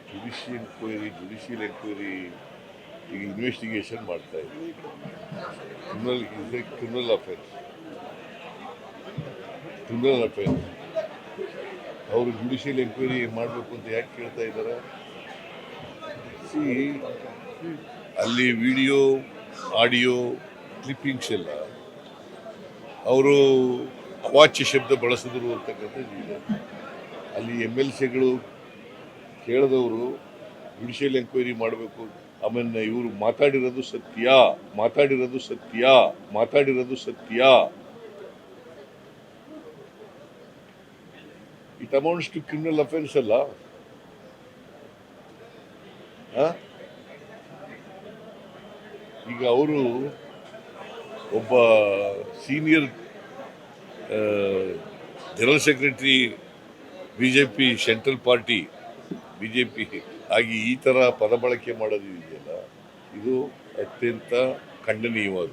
Judicial enquiry ಈಗ investigation ಮಾಡ್ತಾ ಇದ್ದಾರೆ. ಕ್ರಿಮಿನಲ್ ಅಫೆನ್ಸ್ ಅವರು ಜುಡಿಷಿಯಲ್ ಎಂಕ್ವೈರಿ ಮಾಡಬೇಕು ಅಂತ ಯಾಕೆ ಕೇಳ್ತಾ ಇದ್ದಾರೆ? ಅಲ್ಲಿ ವಿಡಿಯೋ ಆಡಿಯೋ ಕ್ಲಿಪ್ಪಿಂಗ್ಸ್ ಎಲ್ಲ ಅವರು ಅವಾಚ್ಯ ಶಬ್ದ ಬಳಸಿದ್ರು ಅಂತಕ್ಕಂಥದ್ದು ಇದೆ. ಅಲ್ಲಿ MLCಗಳು ಕೇಳಿದವರು ಜುಡಿಷಿಯಲ್ ಎಂಕ್ವೈರಿ ಮಾಡಬೇಕು. ಆಮೇಲೆ ಇವರು ಮಾತಾಡಿರೋದು ಸತ್ಯ. It amounts to criminal offence ಅಲ್ಲ. ಈಗ ಅವರು ಒಬ್ಬ senior general secretary BJP central party BJP ಆಗಿ ಈ ತರ ಪದ ಬಳಕೆ ಮಾಡೋದು ಇದೆಯಲ್ಲ, ಇದು ಅತ್ಯಂತ ಖಂಡನೀಯವಾದ.